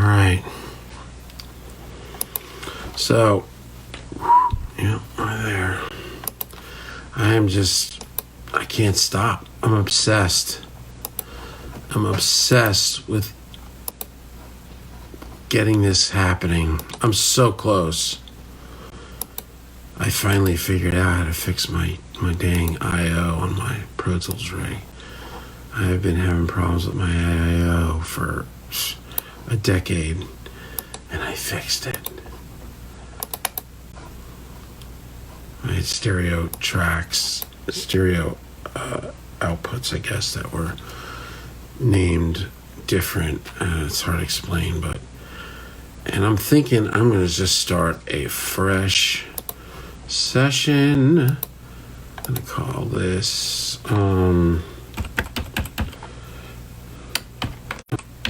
right. So, yeah, right there. I can't stop. I'm obsessed. I'm obsessed with getting this happening. I'm so close. I finally figured out how to fix my dang I.O. on my Pro Tools rig. I've been having problems with my I.O. for a decade, and I fixed it. I had stereo outputs, I guess, that were named different. It's hard to explain, and I'm thinking I'm going to just start a fresh session. I'm going to call this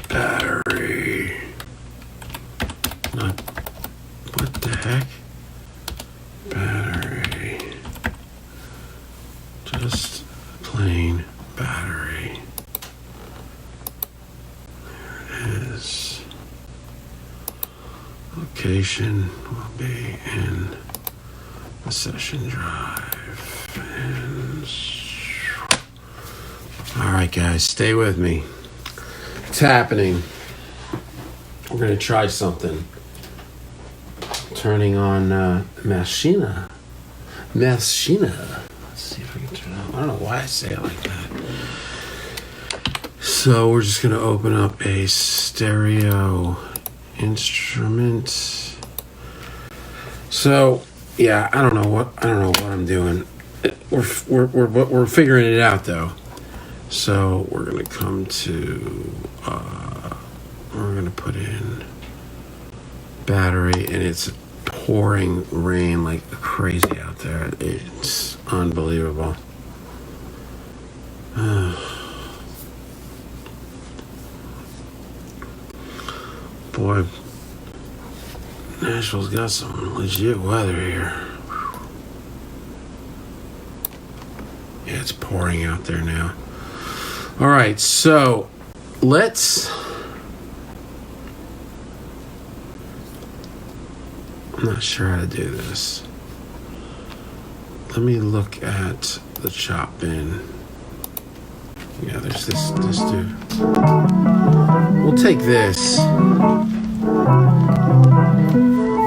battery. Not, what the heck? Battery. Just plain battery. There it is. Location will be in the session drive. And all right, guys, stay with me. It's happening. We're going to try something. Turning on Machina. Let's see if I can turn it on. I don't know why I say it like that. So we're just going to open up a stereo instrument. So yeah, I don't know what I'm doing. We're figuring it out though. So we're gonna come to we're gonna put in battery, and it's pouring rain like crazy out there. It's unbelievable. Boy, Nashville's got some legit weather here. Yeah, it's pouring out there now. All right, so let's... I'm not sure how to do this. Let me look at the chop bin. Yeah, there's this dude. We'll take this.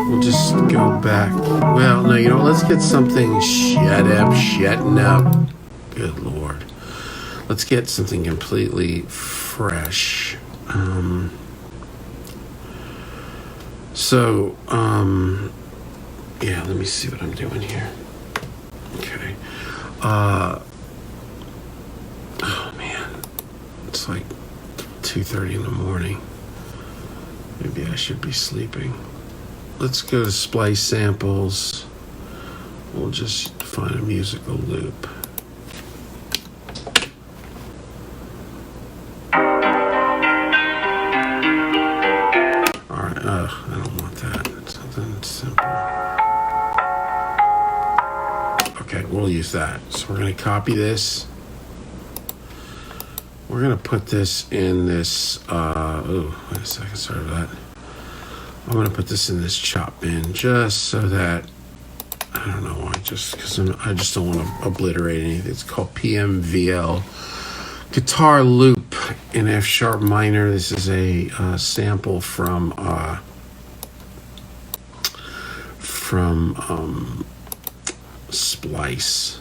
We'll just go back. Well, no, you know, let's get something shutting up. Good Lord. Let's get something completely fresh. Yeah, let me see what I'm doing here. Okay. Oh, man. It's like 2:30 in the morning. Maybe I should be sleeping. Let's go to Splice Samples. We'll just find a musical loop. Alright, I don't want that. Something simple. Okay, we'll use that. So we're going to copy this. We're going to put this in this, oh, wait a second, sorry about that. I'm going to put this in this chop bin just so that, I don't know why, just because I just don't want to obliterate anything. It's called PMVL. Guitar loop in F sharp minor. This is a sample from Splice.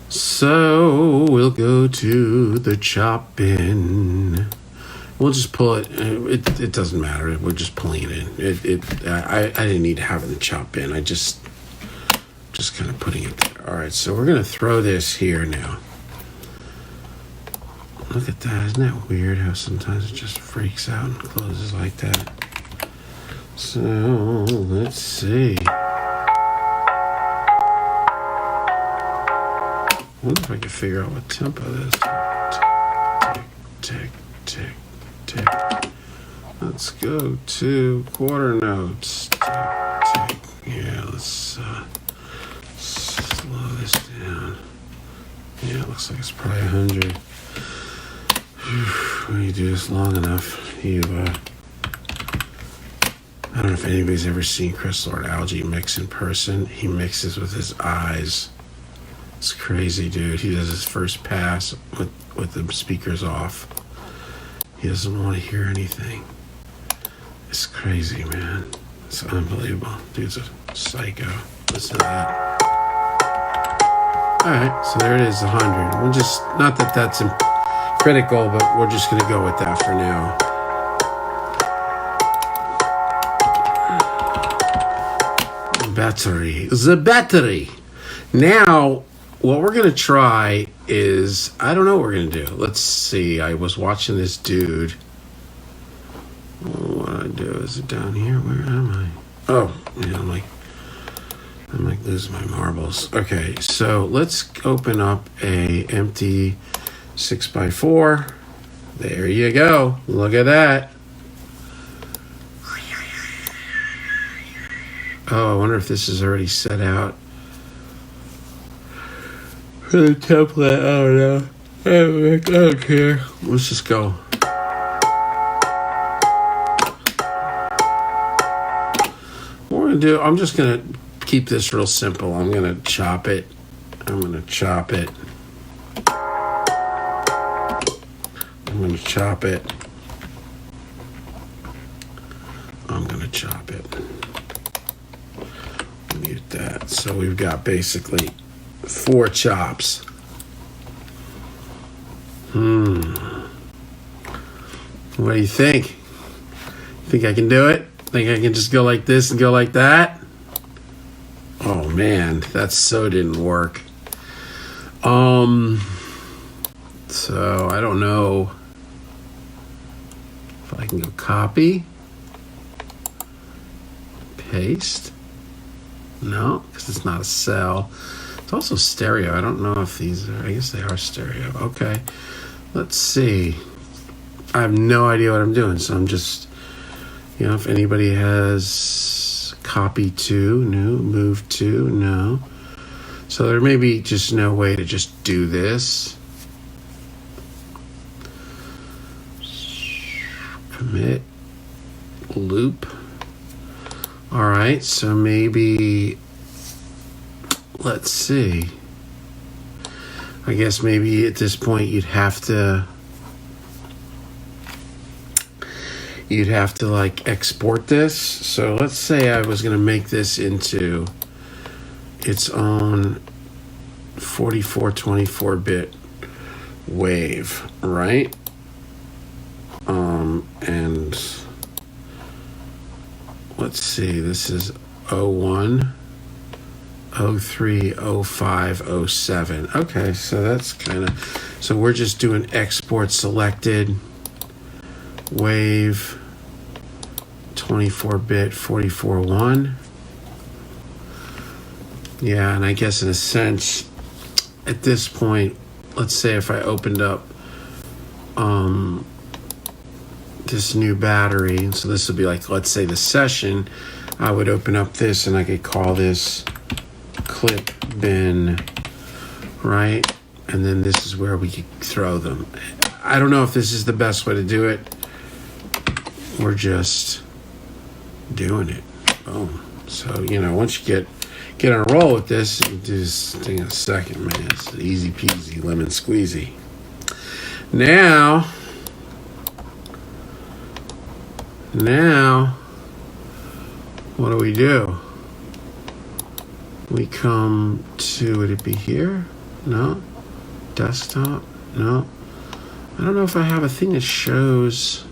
So we'll go to the chop bin. We'll just pull it. It doesn't matter. We're just pulling it in. I didn't need to have it in the chop bin. I just kind of putting it there. All right, so we're gonna throw this here now. Look at that. Isn't that weird how sometimes it just freaks out and closes like that? So let's see. I wonder if I can figure out what tempo this is. Tick, tick, tick, tick. Let's go to quarter notes. Tick, tick. Yeah, let's slow this down. Yeah, it looks like it's probably 100. when you do this long enough, I don't know if anybody's ever seen Chris Lord Algae mix in person. He mixes with his eyes. It's crazy, dude. He does his first pass with the speakers off. He doesn't want to hear anything. It's crazy, man. It's unbelievable. Dude's a psycho. Listen to that. All right, so there it is, 100. We'll just, not that that's critical, but we're just going to go with that for now. The battery. Now, what we're going to try is, I don't know what we're going to do. Let's see. I was watching this dude. What do I do? Is it down here? Where am I? Oh, yeah, I'm like losing my marbles. Okay, so let's open up a empty 6x4. There you go. Look at that. Oh, I wonder if this is already set out for the template. Oh no, I don't care. Let's just go. What we're gonna do, I'm just gonna keep this real simple. I'm gonna chop it. I'm gonna chop it. I'm gonna chop it. I'm gonna chop it. Mute that. So we've got basically 4 chops. What do you think? Think I can do it? Think I can just go like this and go like that? Oh man, that so didn't work. So I don't know if I can go copy, paste. No, because it's not a cell. It's also stereo. I don't know if these are, I guess they are stereo. Okay, let's see. I have no idea what I'm doing, so I'm just, if anybody has copy to, no, move to, no. So there may be just no way to just do this. Commit, loop. All right, so maybe, let's see. I guess maybe at this point you'd have to like export this. So let's say I was going to make this into its own 4424-bit wave, right? And let's see, this is 01, 03, 05, 07. Okay, so that's kind of, so we're just doing export selected wave 24-bit 44.1. Yeah, and I guess in a sense, at this point, let's say if I opened up this new battery, so this would be like, let's say the session, I would open up this and I could call this clip bin, right? And then this is where we could throw them. I don't know if this is the best way to do it. We're just doing it. Boom. So, once you get on a roll with this, you do this thing in a second, man. It's easy peasy, lemon squeezy. Now, what do we do? We come to, would it be here? No. Desktop? No. I don't know if I have a thing that shows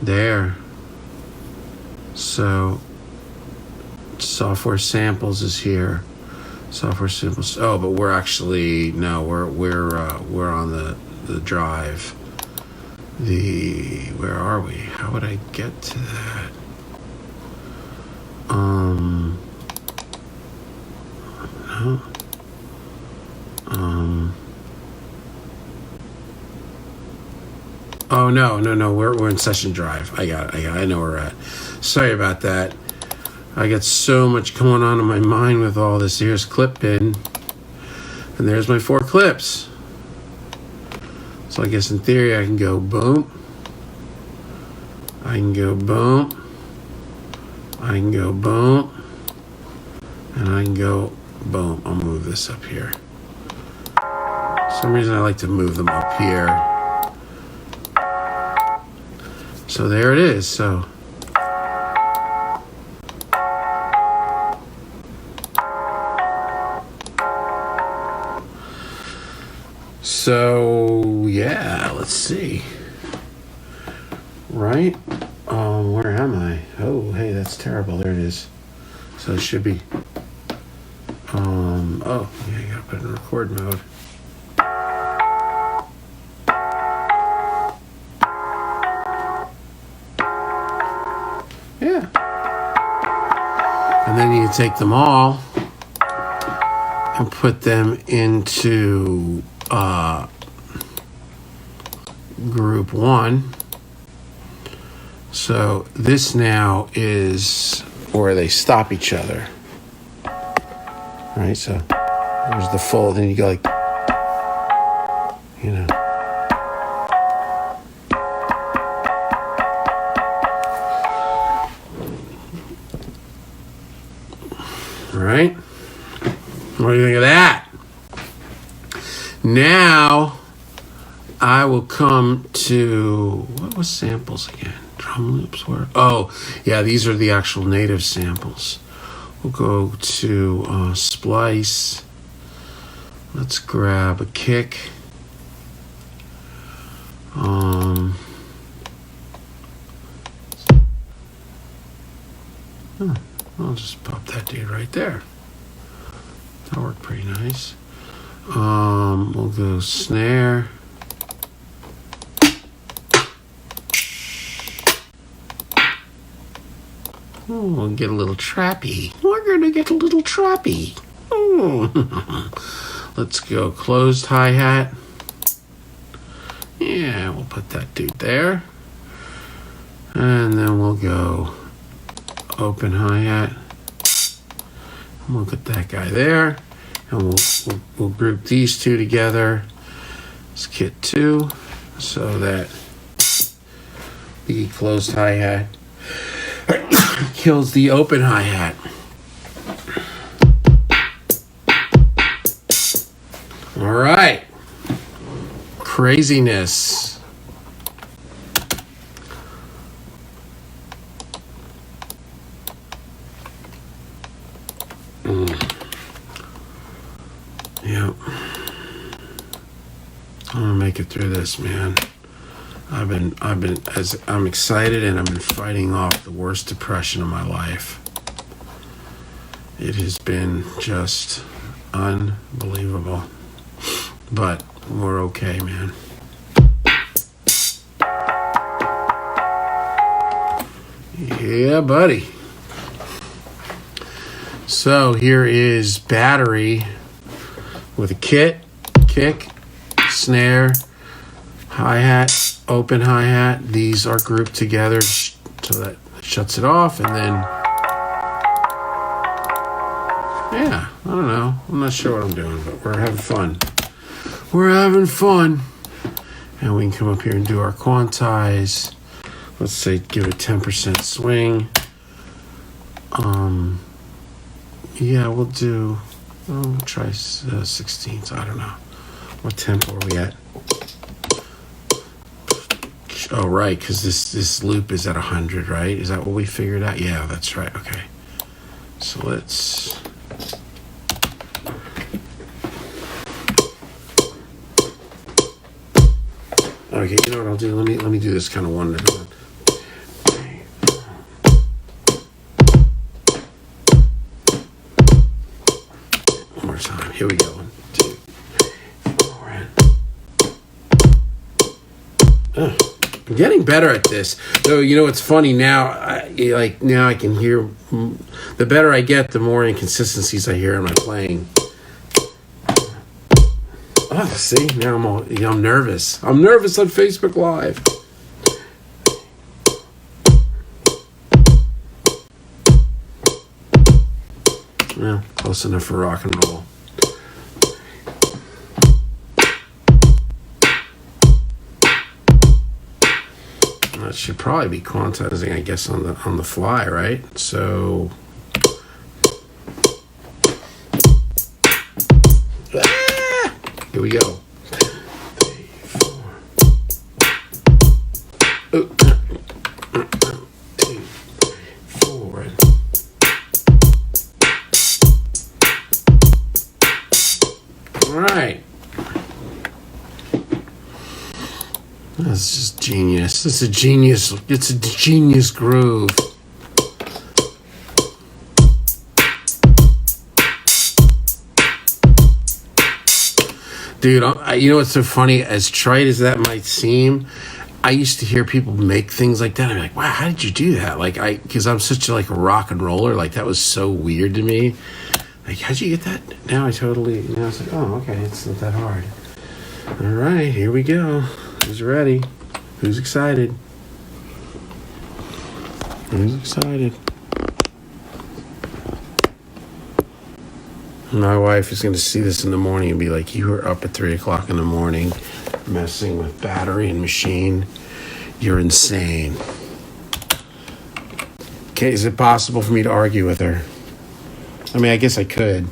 there. So, software samples is here. Software samples. Oh, but we're actually, no, we're on the drive. Where are we? How would I get to that? No. Oh no. We're in session drive. I got it. I know where we're at. Sorry about that. I got so much going on in my mind with all this. Here's clip bin, and there's my 4 clips. So I guess in theory I can go boom. I can go boom. I can go boom. And I can go boom. I'll move this up here. For some reason I like to move them up here. So there it is. So yeah, let's see. Right? Where am I? Oh, hey, that's terrible. There it is. So it should be. Oh, yeah, you gotta put it in record mode. Yeah. And then you can take them all and put them into group 1. So this now is where they stop each other. All right, so there's the fold, and you go like, All right. What do you think of that? Now I will come to, what was samples again? Drum loops were? Oh, yeah, these are the actual native samples. We'll go to splice. Let's grab a kick. I'll just pop that dude right there. That worked pretty nice. We'll go snare. Oh, we'll get a little trappy. We're gonna get a little trappy. Let's go closed hi-hat. Yeah, we'll put that dude there. And then we'll go open hi-hat. We'll get that guy there. And we'll group these two together. It's kit 2. So that the closed hi-hat kills the open hi-hat. All right. Craziness. Yep. I'm gonna make it through this, man. I'm excited, and I've been fighting off the worst depression of my life. It has been just unbelievable. But we're okay, man. Yeah, buddy. So here is battery with a kit, kick, snare, hi-hat, open hi-hat. These are grouped together so that it shuts it off, and then yeah, I don't know. I'm not sure what I'm doing, but we're having fun. We're having fun. And we can come up here and do our quantize. Let's say give it 10% swing. Yeah, we'll do, we'll try 16ths. I don't know. What tempo are we at? Oh, right, because this loop is at 100, right? Is that what we figured out? Yeah, that's right. Okay. So let's... Okay, you know what I'll do? Let me do this kind of one at a time. One more time. Here we go. 1, 2, 4. I'm getting better at this. Though, you know, it's funny now. Now I can hear. The better I get, the more inconsistencies I hear in my playing. Oh, see, now I'm nervous. I'm nervous on Facebook Live. Well, close enough for rock and roll. it should probably be quantizing, I guess, on the fly, right? So here we go. 3, 4. Ooh. 2, 4. All right. That's just genius. It's a genius. It's a genius groove. Dude, you know what's so funny? As trite as that might seem, I used to hear people make things like that. I'm like, wow, how did you do that? Like, because I'm such a rock and roller. Like, that was so weird to me. Like, how'd you get that? Now it's like, oh, okay, it's not that hard. All right, here we go. Who's ready? Who's excited? Who's excited? My wife is going to see this in the morning and be like, you were up at 3 o'clock in the morning messing with battery and machine. You're insane. Okay, is it possible for me to argue with her? I mean, I guess I could.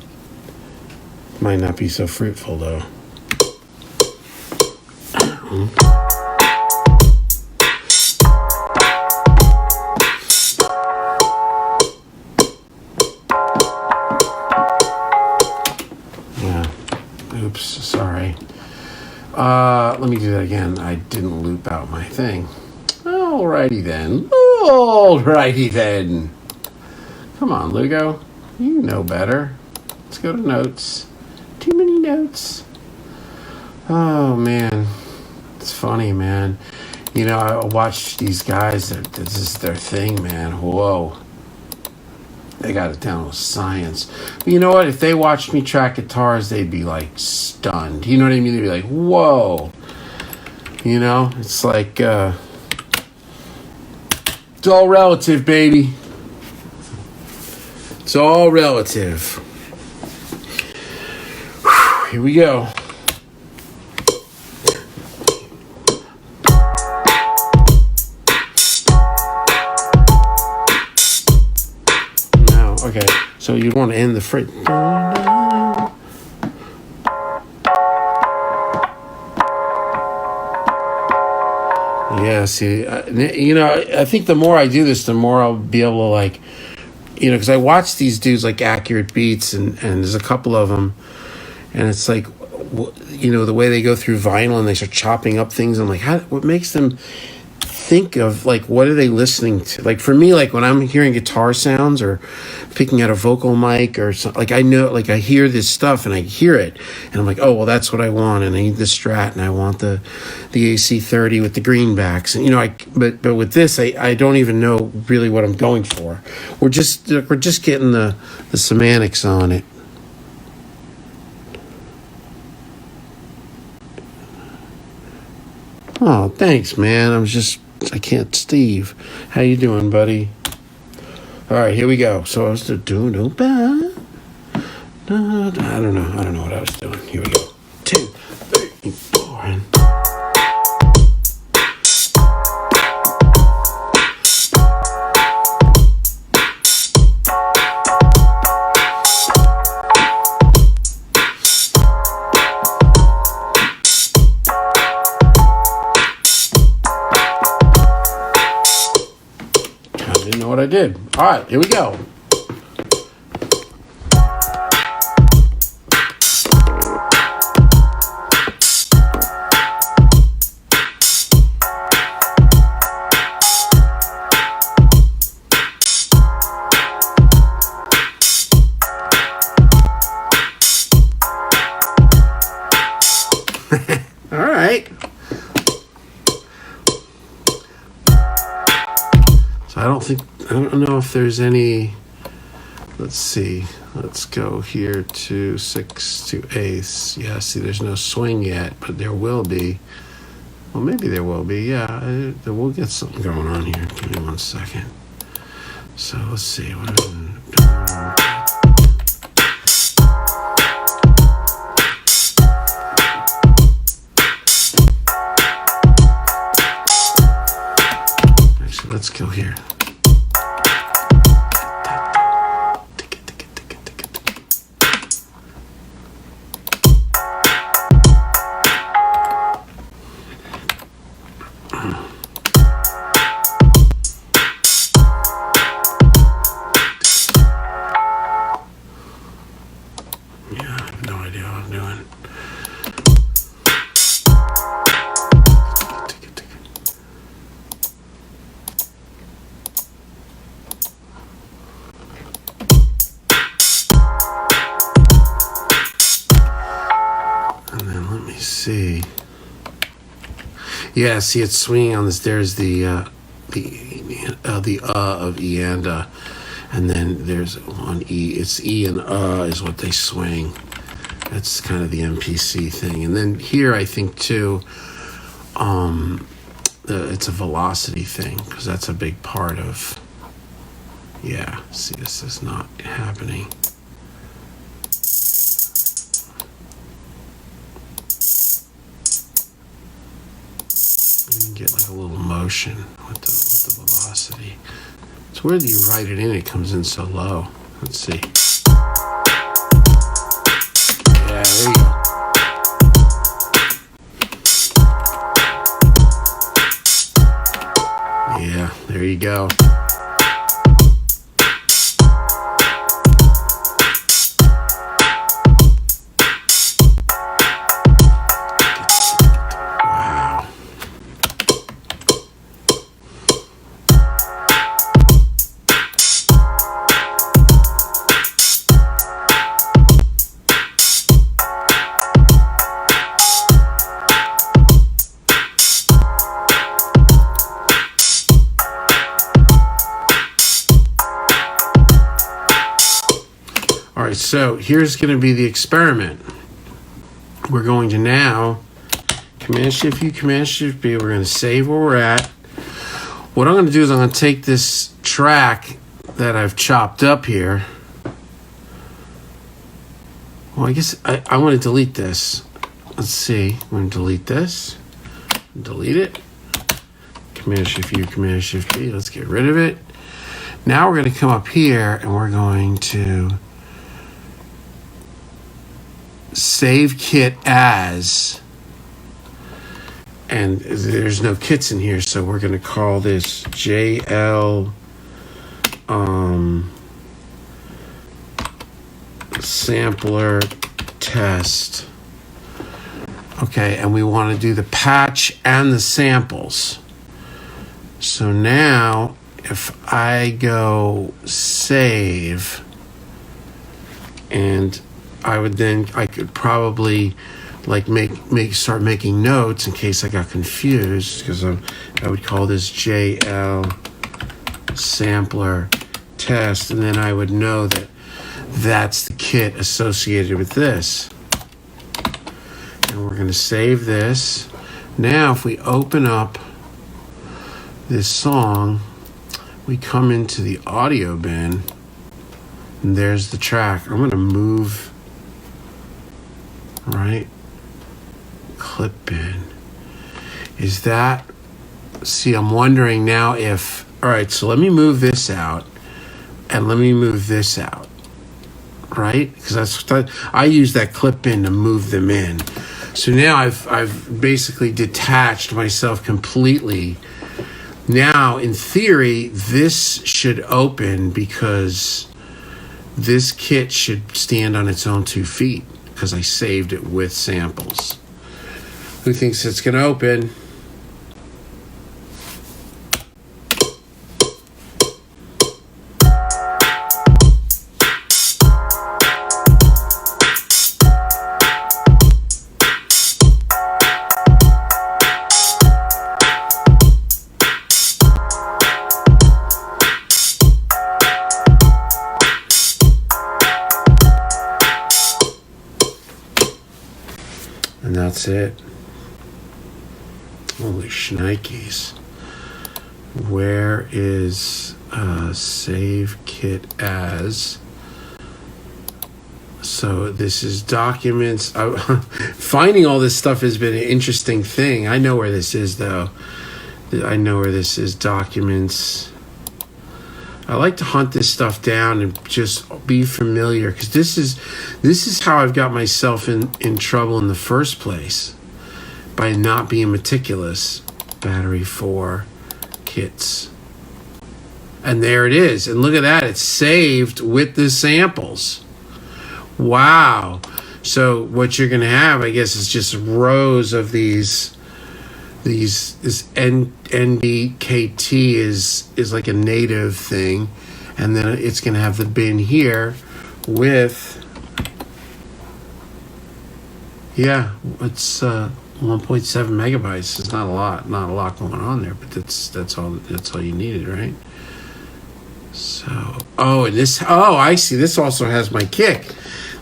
Might not be so fruitful, though. Oops, sorry. Let me do that again. I didn't loop out my thing. Alrighty then. Come on, Lugo. You know better. Let's go to notes. Too many notes. Oh, man. It's funny, man. You know, I watch these guys. This is their thing, man. Whoa. They got it down with science. But you know what? If they watched me track guitars, they'd be stunned. You know what I mean? They'd be like, whoa. You know? It's like, it's all relative, baby. It's all relative. Whew, here we go. Okay, so you want to end the phrase. Yeah, see, you know, I think the more I do this, the more I'll be able to because I watch these dudes Accurate Beats, and there's a couple of them, and it's the way they go through vinyl and they start chopping up things. I'm like, what makes them think of what are they listening to? For me, when I'm hearing guitar sounds or picking out a vocal mic or something, I know, I hear this stuff and I hear it and I'm like, oh, well, that's what I want, and I need the Strat and I want the AC30 with the greenbacks, and but with this I don't even know really what I'm going for. We're just getting the semantics on it. Oh, thanks, man. I can't, Steve. How you doing, buddy? All right, here we go. So I was doing, I don't know what I was doing. Here we go. 2, 3, 4, and... What I did. All right, here we go. All right. So I don't know if there's any. Let's see. Let's go here to 6 to eighths. Yeah, see, there's no swing yet, but there will be. Well, maybe there will be. Yeah, we'll get something going on here. Give me 1 second. So let's see. here. See, yeah, see it's swinging on this. There's the of E and and then there's on E. It's E and is what they swing. That's kind of the MPC thing. And then here I think too, it's a velocity thing because that's a big part of. Yeah, see, this is not happening. Get like a little motion with the velocity. It's weird that you write it in, it comes in so low. Let's see. Yeah, there you go. Yeah, there you go. All right, so here's going to be the experiment. We're going to now Command-Shift-U, Command-Shift-B. We're going to save where we're at. What I'm going to do is I'm going to take this track that I've chopped up here. Well, I guess I want to delete this. Let's see. I'm going to delete this. Delete it. Command-Shift-U, Command-Shift-B. Let's get rid of it. Now we're going to come up here and we're going to save kit as, and there's no kits in here, so we're going to call this JL sampler test. Okay, and we want to do the patch and the samples. So now if I go save, and I could probably like start making notes in case I got confused, because I would call this JL sampler test, and then I would know that that's the kit associated with this. And we're going to save this. Now if we open up this song, we come into the audio bin, and there's the track. I'm going to move right clip bin. Is that, see, I'm wondering now if, all right, so let me move this out and let me move this out, right? Because I use that clip bin to move them in. So now I've basically detached myself completely. Now in theory this should open because this kit should stand on its own 2 feet, because I saved it with samples. Who thinks it's going to open? And that's it. Holy shnikes. Where is save kit as? So this is documents. Finding all this stuff has been an interesting thing. I know where this is though. I know where this is, documents. I like to hunt this stuff down and just be familiar, because this is how I've got myself in trouble in the first place, by not being meticulous. Battery 4 kits. And there it is. And look at that. It's saved with the samples. Wow. So what you're going to have, I guess, is just rows of this NBKT is like a native thing. And then it's going to have the bin here with, yeah, it's 1.7 megabytes. It's not a lot going on there, but that's all you needed, right? So, and this, I see. This also has my kick.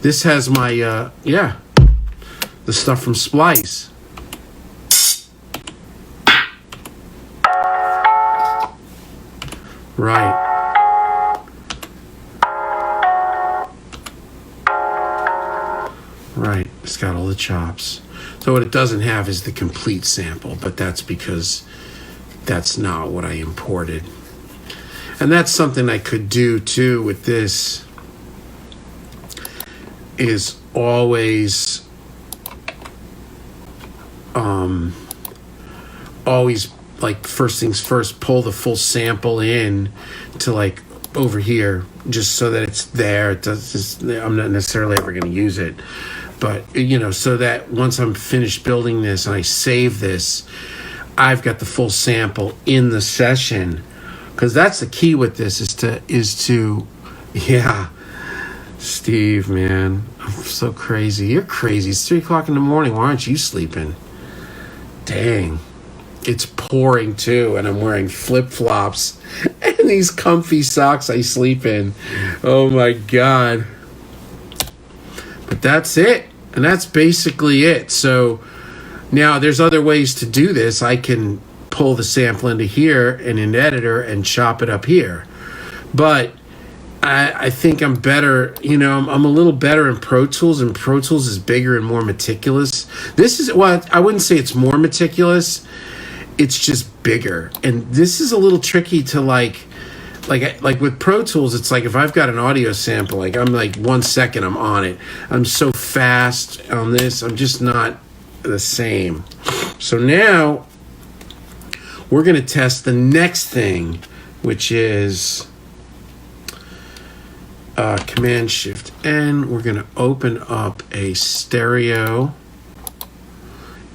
This has my, the stuff from Splice. Right. Right. It's got all the chops. So what it doesn't have is the complete sample, but that's because that's not what I imported. And that's something I could do too with this, is always like, first things first, pull the full sample in to like over here, just so that it's there. I'm not necessarily ever going to use it, but so that once I'm finished building this and I save this, I've got the full sample in the session. Because that's the key with this, is to yeah, Steve, man, I'm so crazy. You're crazy. It's 3 o'clock in the morning. Why aren't you sleeping? Dang. It's pouring too, and I'm wearing flip-flops and these comfy socks I sleep in. Oh my God. But that's it. And that's basically it. So now there's other ways to do this. I can pull the sample into here and in editor and chop it up here, but I think I'm better. I'm a little better in Pro Tools, and Pro Tools is bigger and more meticulous. This is, well, I wouldn't say it's more meticulous, it's just bigger. And this is a little tricky to like with Pro Tools. It's like, if I've got an audio sample, like, I'm like 1 second I'm on it. I'm so fast on this, I'm just not the same. So now we're going to test the next thing, which is Command-Shift-N. We're going to open up a stereo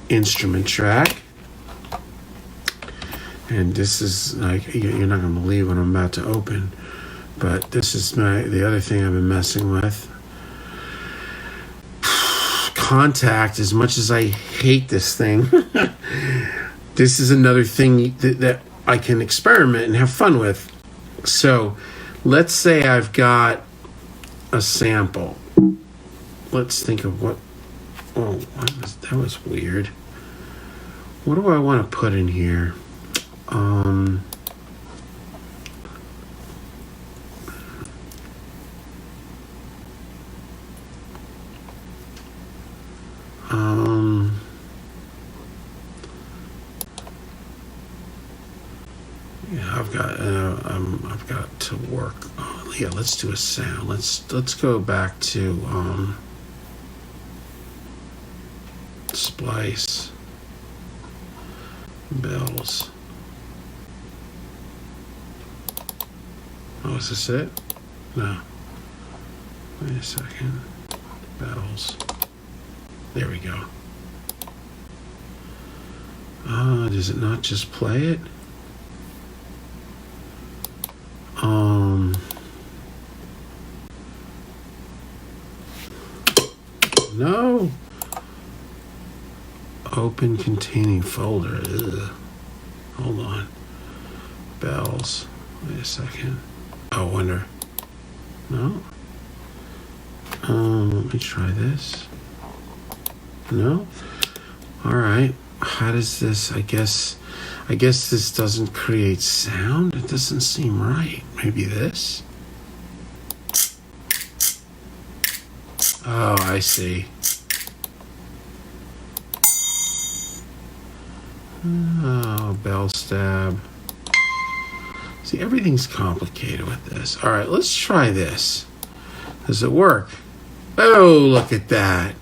instrument track. And this is, like, you're not going to believe what I'm about to open, but this is the other thing I've been messing with. Kontakt, as much as I hate this thing, this is another thing that I can experiment and have fun with. So let's say I've got a sample. Let's think of what. Oh, that was weird. What do I want to put in here? Yeah, I've got to work. Yeah, let's do a sound. Let's go back to Splice bells. Oh, is this it? No. Wait a second. Bells. There we go. Does it not just play it? No. Open containing folder. Ugh. Hold on. Bells. Wait a second. Oh, wonder. No. Let me try this. No. All right. How does this? I guess this doesn't create sound. It doesn't seem right. Maybe this. Oh, I see. Oh, bell stab. See, everything's complicated with this. All right, let's try this. Does it work? Oh, look at that.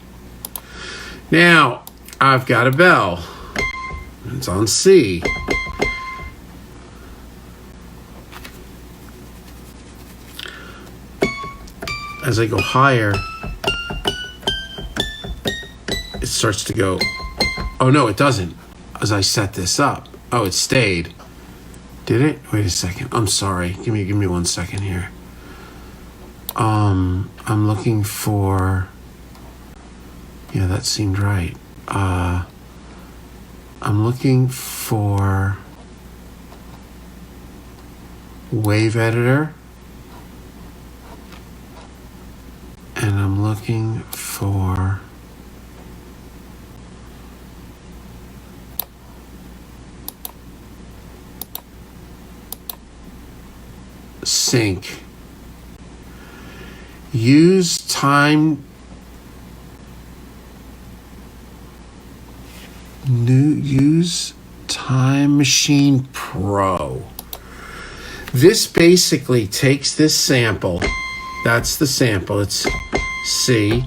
Now, I've got a bell. It's on C. As I go higher, it starts to go. Oh, no, it doesn't. As I set this up. Oh, it stayed. Did it? Wait a second. I'm sorry. Give me 1 second here. I'm looking for. Yeah, that seemed right. I'm looking for wave editor. And I'm looking for sync. Use time Machine Pro. This basically takes this sample. That's the sample. It's C.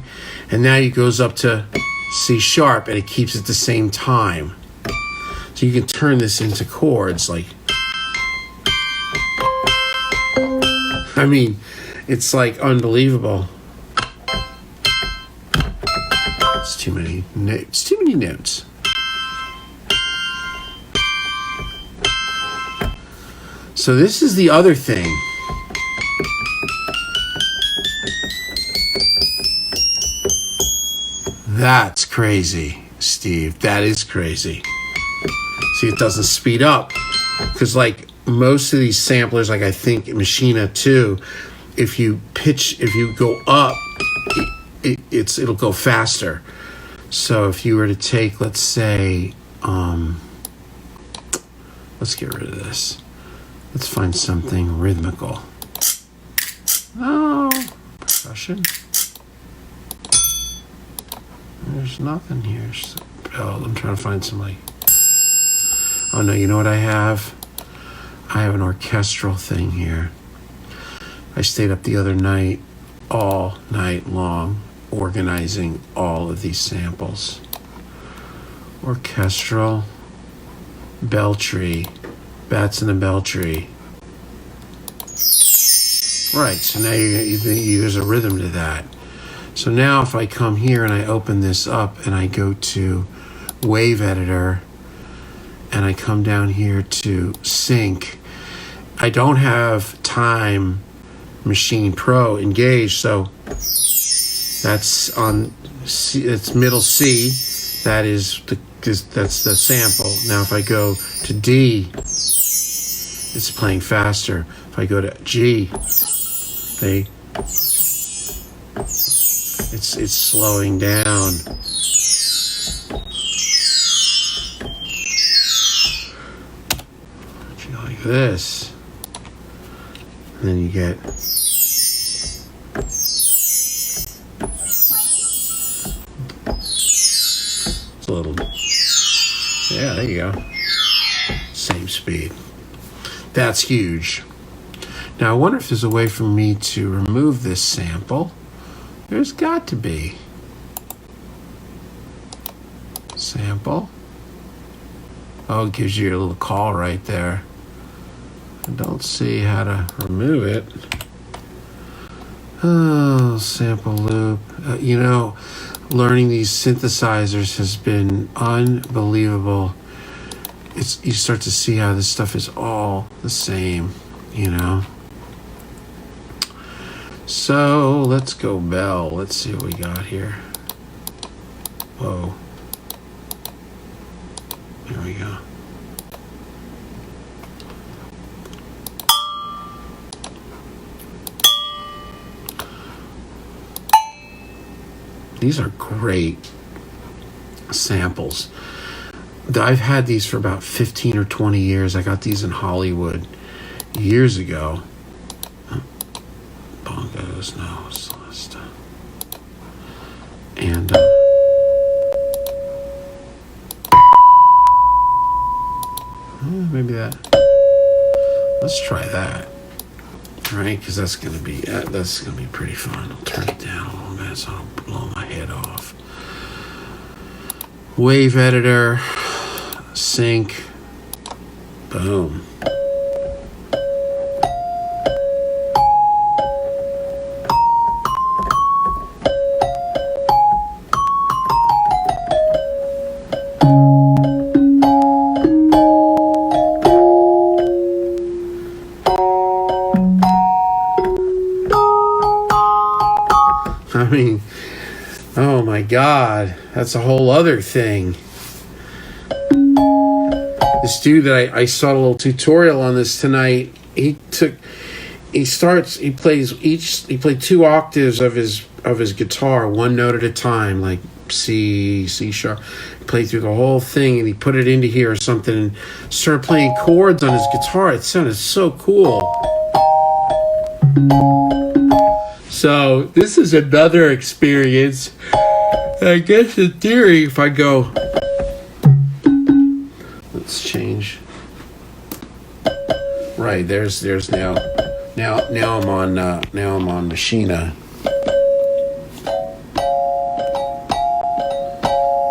And now it goes up to C sharp and it keeps it the same time. So you can turn this into chords like. I mean, it's like unbelievable. It's too many notes. Too many notes. So this is the other thing. That's crazy, Steve. That is crazy. See, it doesn't speed up. Because like most of these samplers, like I think Machina too, if you go up, it'll go faster. So if you were to take, let's say, let's get rid of this. Let's find something rhythmical. Oh, percussion. There's nothing here. Oh, I'm trying to find some like. Oh no, you know what I have? I have an orchestral thing here. I stayed up the other night, all night long, organizing all of these samples. Orchestral, bell tree, bats in the bell tree. Right, so now there's a rhythm to that. So now if I come here and I open this up and I go to Wave Editor and I come down here to Sync, I don't have Time Machine Pro engaged, so that's on C, it's middle C. That's the sample. Now if I go to D, it's playing faster. If I go to G, it's slowing down. Like this. And then you get it's a little, yeah, there you go. Same speed. That's huge. Now I wonder if there's a way for me to remove this sample. There's got to be. Sample. Oh, it gives you a little call right there. I don't see how to remove it. Oh, sample loop. Learning these synthesizers has been unbelievable. You start to see how this stuff is all the same, So let's go bell. Let's see what we got here. Whoa. There we go. These are great samples. I've had these for about 15 or 20 years. I got these in Hollywood years ago. Bongos, no, Celesta. And maybe that. Let's try that. All right, because that's gonna be pretty fun. I'll turn it down a little bit so I don't blow my head off. Wave editor, sync, boom. I mean, oh my God, that's a whole other thing. This dude that I saw a little tutorial on this tonight, he played 2 octaves of his guitar, one note at a time, like C sharp. He played through the whole thing and he put it into here or something and started playing chords on his guitar. It sounded so cool. So this is another experience. I guess in theory, if I go, let's change. Right, there's now I'm on Machina.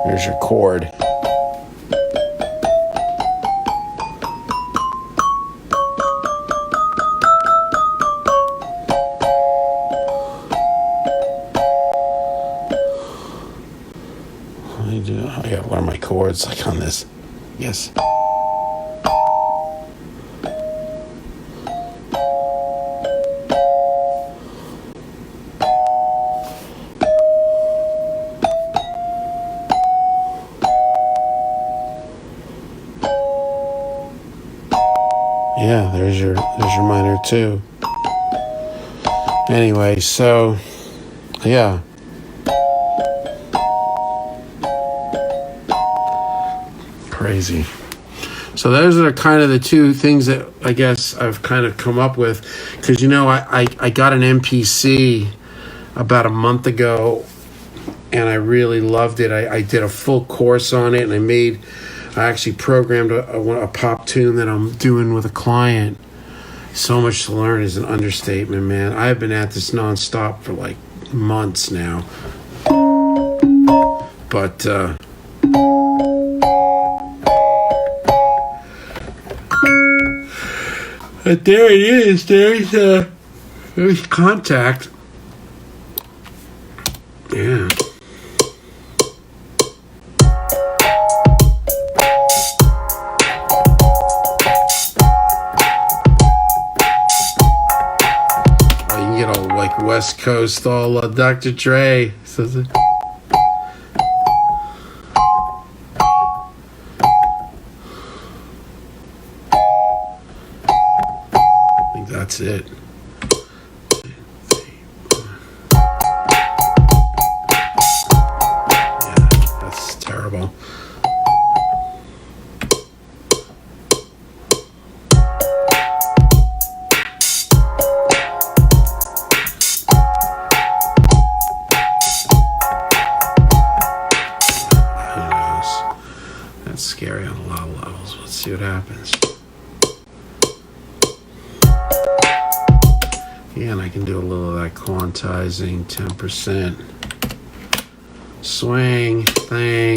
There's your chord. I got one of my chords like on this. Yes. Yeah, there's your minor too. Anyway, so yeah. Crazy. So those are kind of the 2 things that I guess I've kind of come up with, because I got an MPC about a month ago and I really loved it. I did a full course on it, and I actually programmed a pop tune that I'm doing with a client. So much to learn is an understatement, man. I've been at this nonstop for like months now. But there it is. There's Kontakt. Yeah. Oh, you can get all like West Coast, all Dr. Dre. That's it. Yeah, that's terrible. Who knows? That's scary on a lot of levels. Let's see what happens. Yeah, and I can do a little of that quantizing, 10%. Swing thing.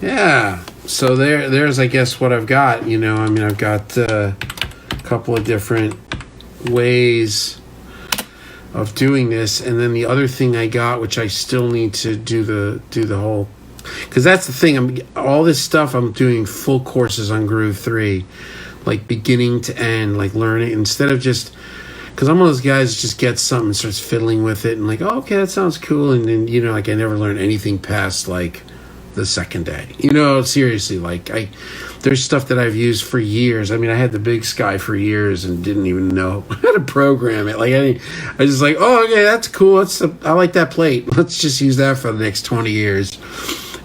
Yeah. So there's I guess what I've got. I've got a couple of different ways of doing this, and then the other thing I got, which I still need to do the whole, because that's the thing. All this stuff I'm doing full courses on Groove 3, like beginning to end, like learning instead of just, because I'm one of those guys that just gets something and starts fiddling with it and like, oh, okay, that sounds cool, and then like I never learned anything past like the second day. Seriously, like there's stuff that I've used for years. I mean, I had the Big Sky for years and didn't even know how to program it. Like I just like, oh, okay, that's cool. I like that plate. Let's just use that for the next 20 years.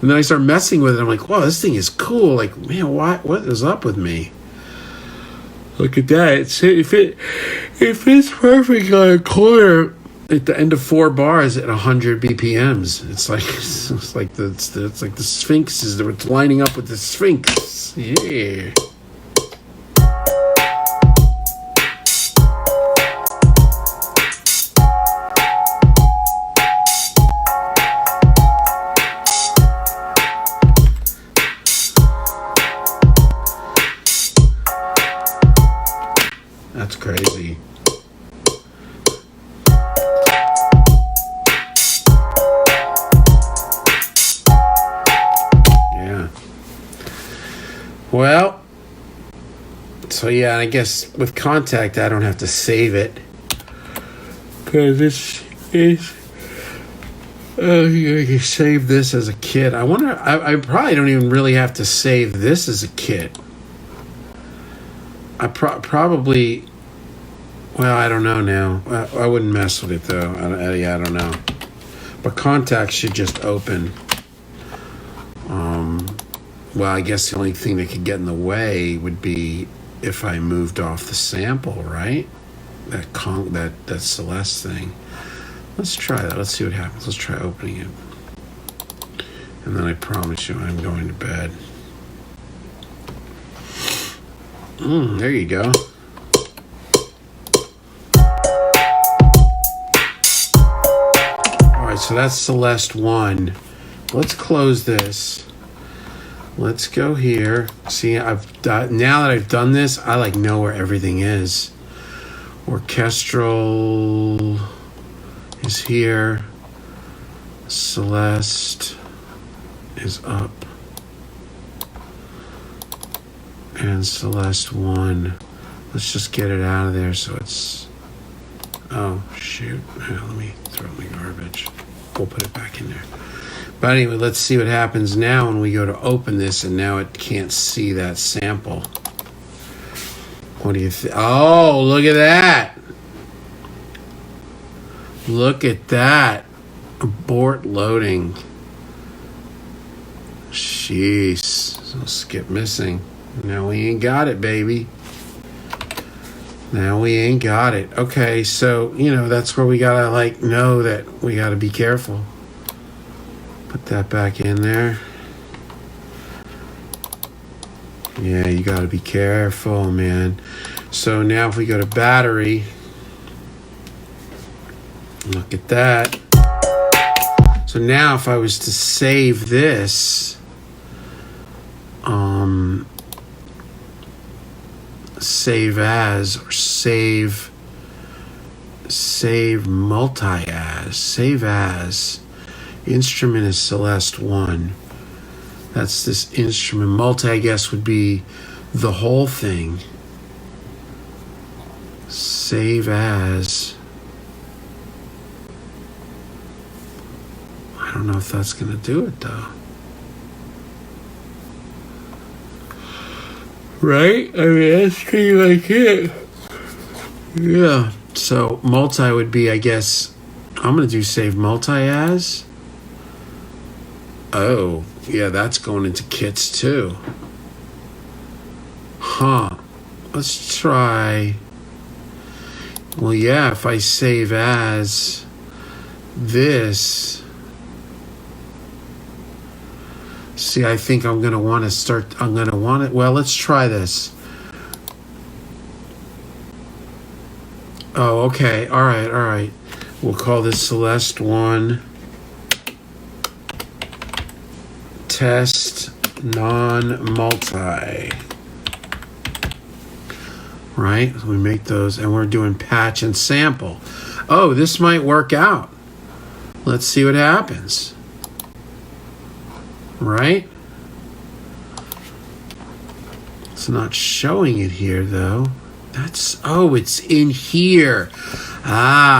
And then I start messing with it. I'm like, wow, this thing is cool. Like, man, what is up with me? Look at that. It fits perfect on a corner at the end of 4 bars at 100 BPMs. It's like it's like the Sphinx is it's lining up with the Sphinx. Yeah. That's crazy. Yeah. Well, so yeah, I guess with Kontakt, I don't have to save it. Because this is... you save this as a kit. I wonder... I probably don't even really have to save this as a kit. I probably... Well, I don't know now. I wouldn't mess with it, though. I don't know. But Kontakt should just open. Well, I guess the only thing that could get in the way would be if I moved off the sample, right? That Celeste thing. Let's try that. Let's see what happens. Let's try opening it. And then I promise you I'm going to bed. There you go. Alright, so that's Celeste 1. Let's close this. Let's go here. See, now that I've done this, I like know where everything is. Orchestral is here. Celeste is up. And Celeste 1. Let's just get it out of there so it's... Oh, shoot. Let me throw it in the garbage. We'll put it back in there. But anyway, let's see what happens now when we go to open this and now it can't see that sample. What do you think? Oh, look at that. Look at that. Abort loading. Jeez. So skip missing. Now we ain't got it, baby. Now we ain't got it. Okay, so, that's where we gotta, know that we gotta be careful. Put that back in there. Yeah, you gotta be careful, man. So now if we go to battery, look at that. So now if I was to save this, save as or save multi-as. Save as. Instrument is Celeste 1. That's this instrument. Multi, I guess, would be the whole thing. Save as. I don't know if that's going to do it, though. Right? I mean, that's pretty like it. Yeah. So, multi would be, I guess, I'm going to do save multi-as. Oh, yeah, that's going into kits, too. Huh. Let's try... Well, yeah, if I save as this... See, I think I'm going to want to start... Well, let's try this. Oh, okay. All right. We'll call this Celeste 1. Test non-multi. Right? We make those, and we're doing patch and sample. Oh, this might work out. Let's see what happens. Right? It's not showing it here, though. It's in here.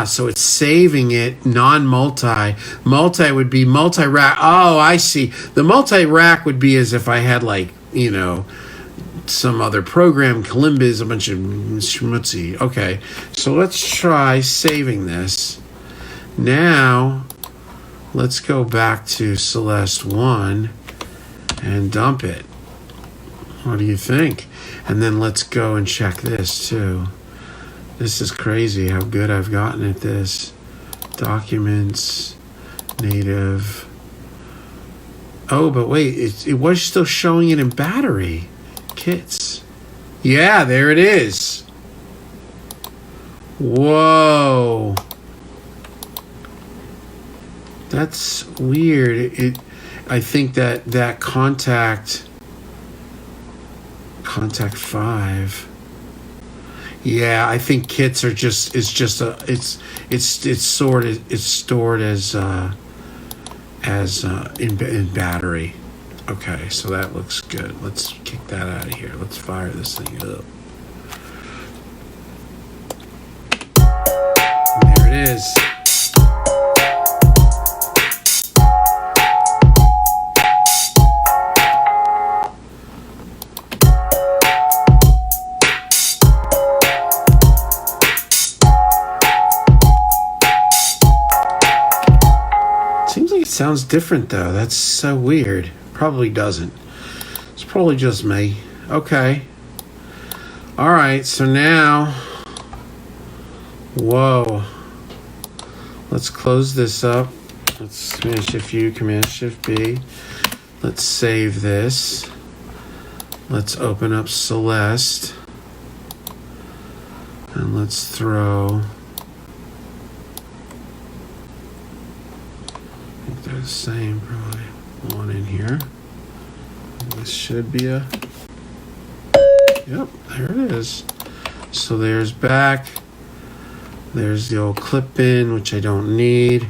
So it's saving it non-multi. Multi would be multi-rack. Oh, I see. The multi-rack would be as if I had some other program. Kalimba is a bunch of schmutzy. Okay, so let's try saving this. Now, let's go back to Celeste 1 and dump it. What do you think? And then let's go and check this too. This is crazy how good I've gotten at this. Documents, native. Oh, but wait, it was still showing it in battery. Kits. Yeah, there it is. Whoa. That's weird. I think that Kontakt 5. Yeah, I think kits are just it's stored as in battery. Okay, so that looks good. Let's kick that out of here. Let's fire this thing up. There it is. Seems like it sounds different though. That's so weird. Probably doesn't. It's probably just me. Okay. All right. So now, whoa. Let's close this up. Let's Command Shift U, Command Shift B. Let's save this. Let's open up Celeste. And let's throw. They're the same, probably. One in here. This should be a. Yep, there it is. So there's back. There's the old clip in, which I don't need.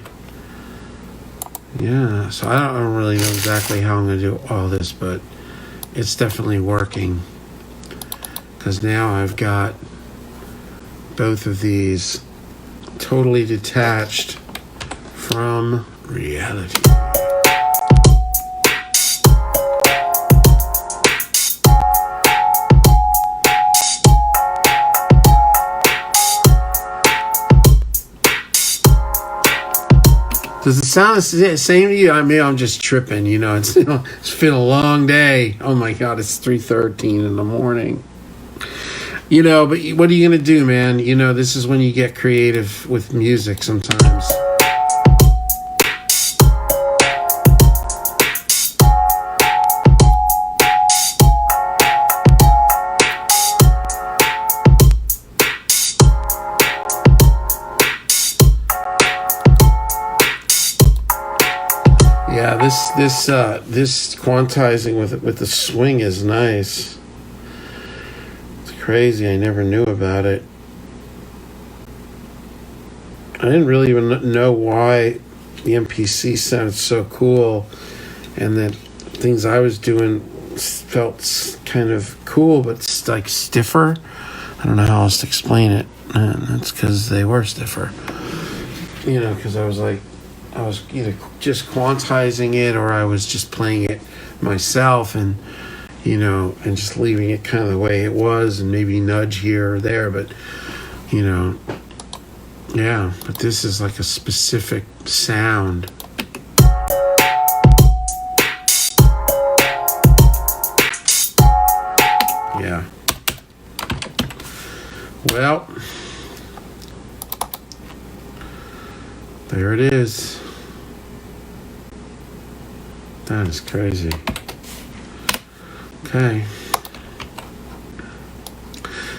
Yeah, so I don't really know exactly how I'm going to do all this, but it's definitely working. Because now I've got both of these totally detached from reality. Does it sound the same to you? I mean, I'm just tripping, you know. It's been a long day. Oh my God, it's 3:13 in the morning. You know, but what are you going to do, man? You know, this is when you get creative with music sometimes. Yeah, this quantizing with the swing is nice. It's crazy. I never knew about it. I didn't really even know why the MPC sounded so cool, and that things I was doing felt kind of cool, but like stiffer. I don't know how else to explain it. And that's because they were stiffer. You know, because I was either just quantizing it or I was just playing it myself and, you know, and just leaving it kind of the way it was and maybe nudge here or there. But, you know, yeah, but this is like a specific sound. Yeah. Well, there it is. That is crazy. Okay.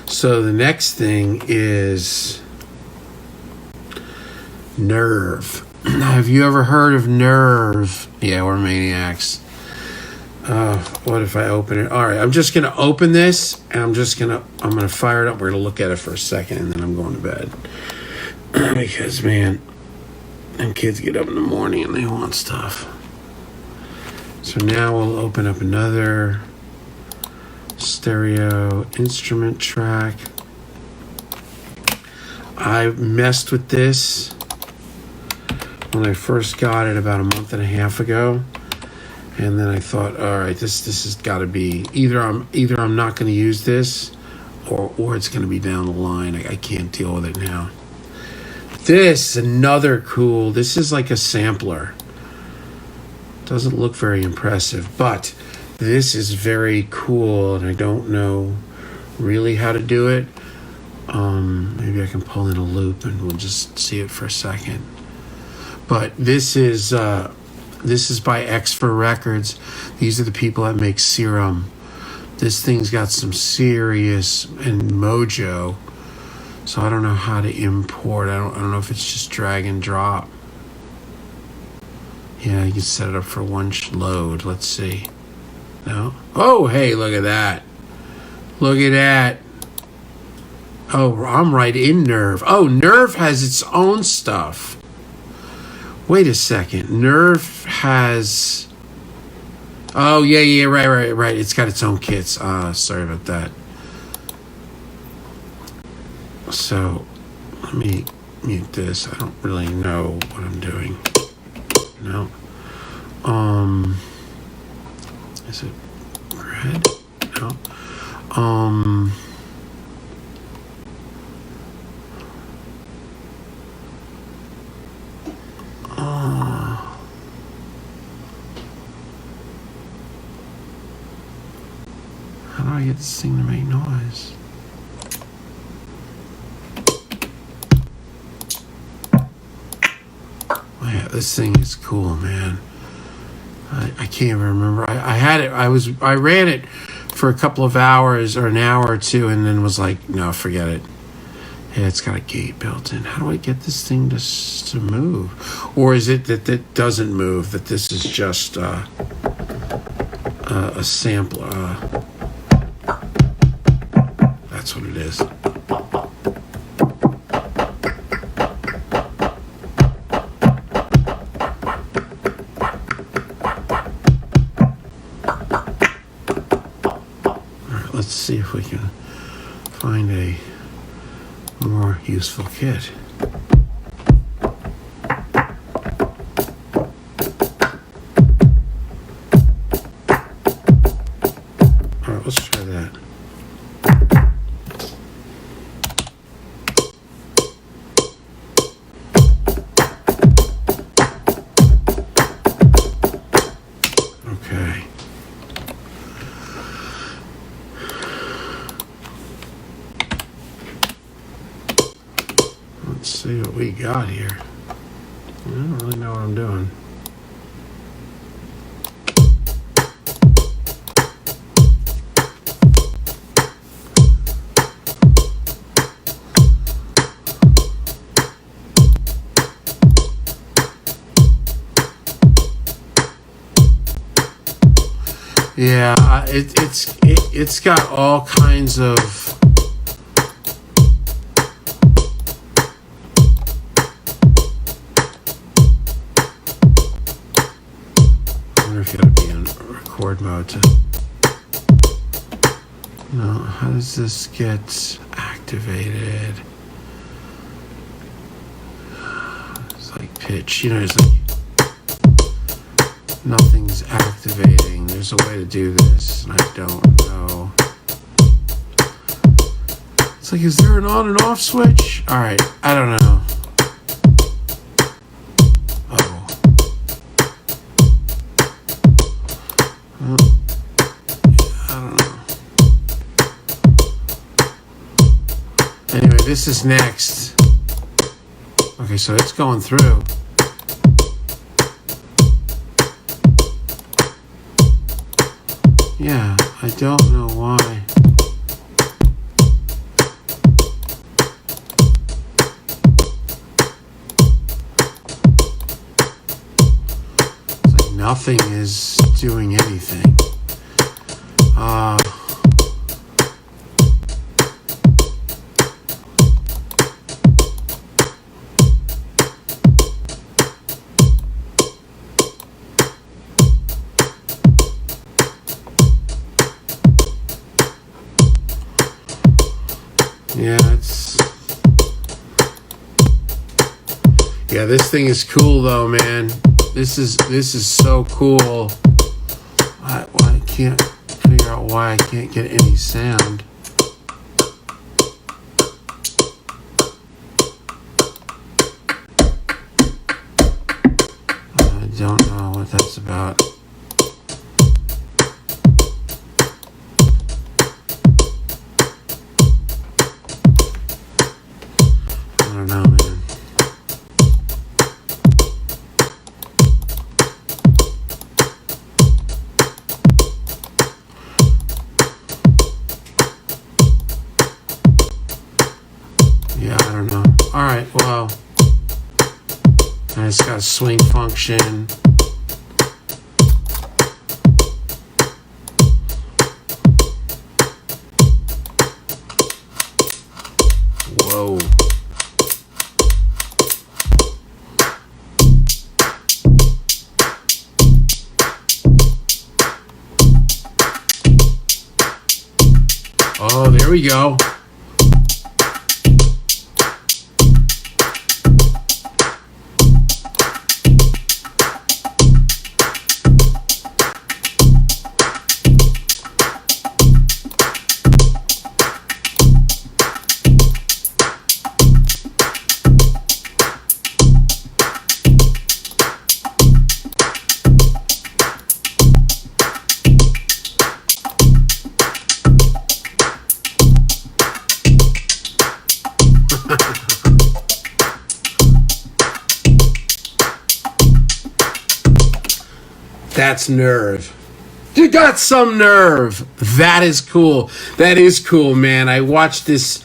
So the next thing is Nerve. Have you ever heard of Nerve? Yeah, we're maniacs. What if I open it? All right, I'm just going to open this, and I'm going to fire it up. We're going to look at it for a second, and then I'm going to bed. Because, man, and kids get up in the morning and they want stuff. So now we'll open up another stereo instrument track. I messed with this when I first got it about a month and a half ago, and then I thought, all right, this has got to be either I'm not going to use this, or it's going to be down the line. I can't deal with it now. This is another cool. This is like a sampler. Doesn't look very impressive, but this is very cool, and I don't know really how to do it. Maybe I can pull in a loop and we'll just see it for a second. But this is by Expert Records. These are the people that make Serum. This thing's got some serious and mojo. So I don't know how to import. I don't know if it's just drag and drop. Yeah, you can set it up for one load. Let's see. No? Oh, hey, look at that. Look at that. Oh, I'm right in Nerve. Oh, Nerve has its own stuff. Wait a second. Nerve has... Oh, yeah, right. It's got its own kits. Sorry about that. So, let me mute this. I don't really know what I'm doing. No. Is it red? No. How do I get this thing to make noise? Yeah, this thing is cool, man. I can't even remember. I had it. I ran it for a couple of hours or an hour or two, and then was like, no, forget it. Yeah, it's got a gate built in. How do I get this thing to move? Or is it that it doesn't move? That this is just a sample? That's what it is. Let's see if we can find a more useful kit. All right, let's try that. Okay. Let's see what we got here. I don't really know what I'm doing. Yeah, it's got all kinds of if you gotta be in record mode to... No, how does this get activated? It's like pitch, it's like nothing's activating. There's a way to do this, and I don't know. It's like, is there an on and off switch? Alright, I don't know. Anyway, this is next. Okay, so it's going through. Yeah, I don't know why. It's like nothing is doing anything. Yeah, this thing is cool though, man. This is so cool. I can't figure out why I can't get any sound. I don't know what that's about. I don't know, man. don't know. All right, well, and it's got a swing function. Whoa. Oh, there we go. That's nerve. You got some nerve. That is cool. That is cool, man. I watched this,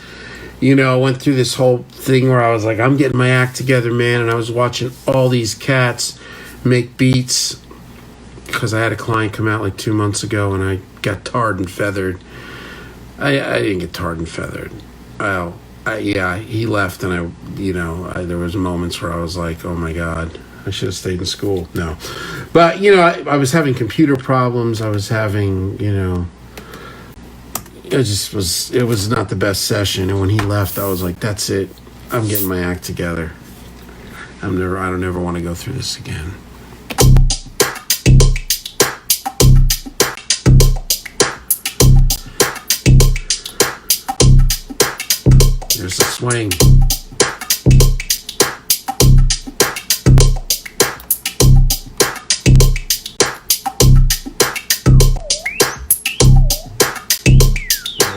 I went through this whole thing where I was like, I'm getting my act together, man. And I was watching all these cats make beats because I had a client come out like 2 months ago and I got tarred and feathered. I didn't get tarred and feathered. He left and there was moments where I was like, oh my God, I should have stayed in school. No. But, I was having computer problems. I was having, it was not the best session. And when he left, I was like, that's it. I'm getting my act together. I don't ever want to go through this again. There's the swing.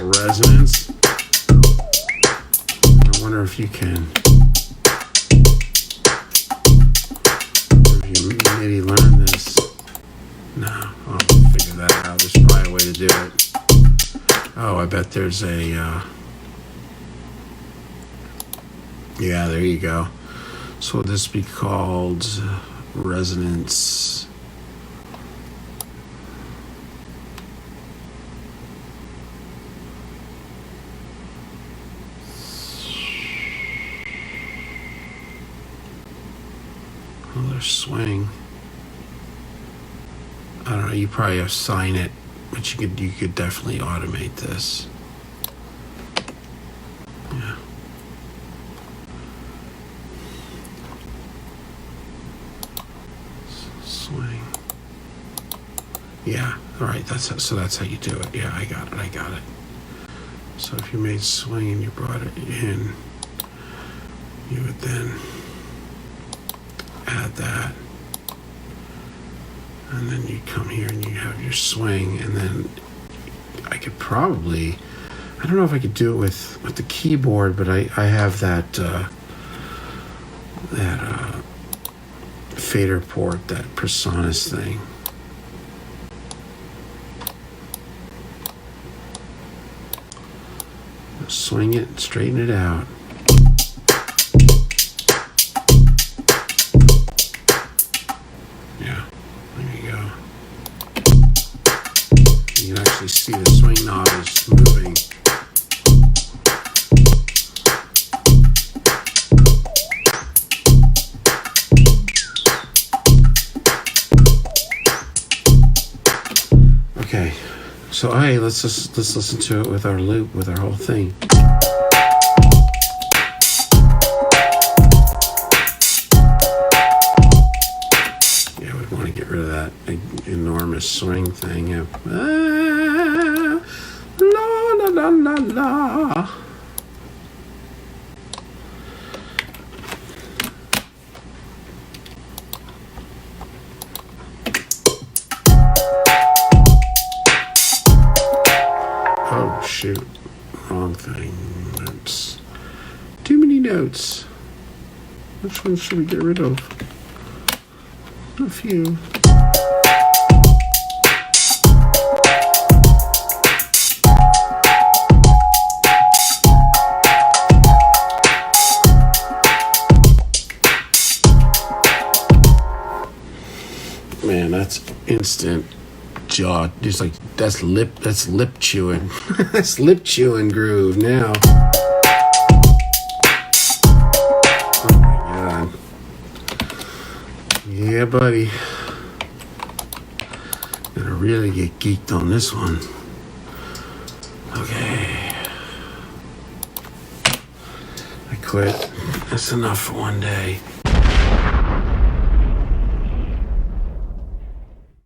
Resonance. I wonder if you can. If you maybe learn this. No, I'll figure that out. There's probably a way to do it. Oh, I bet there's a. Yeah, there you go. So would this be called resonance? Swing. I don't know. You probably assign it, but you could definitely automate this. Yeah. Swing. Yeah. All right. That's how you do it. Yeah, I got it. So if you made swing and you brought it in, you would then add that, and then you come here and you have your swing, and then I could probably, I don't know if I could do it with the keyboard, but I have that fader port, that Presonus thing. Swing it, straighten it out. See the swing knob is moving. Okay, so let's listen to it with our loop, with our whole thing. Yeah, we'd want to get rid of that enormous swing thing. Yeah. La la la. Oh shoot, wrong thing. That's too many notes. Which one should we get rid of? A few. jaw. It's like that's lip chewing. That's lip chewing groove now. Oh my god. Yeah, buddy. Gotta really get geeked on this one. Okay. I quit. That's enough for one day.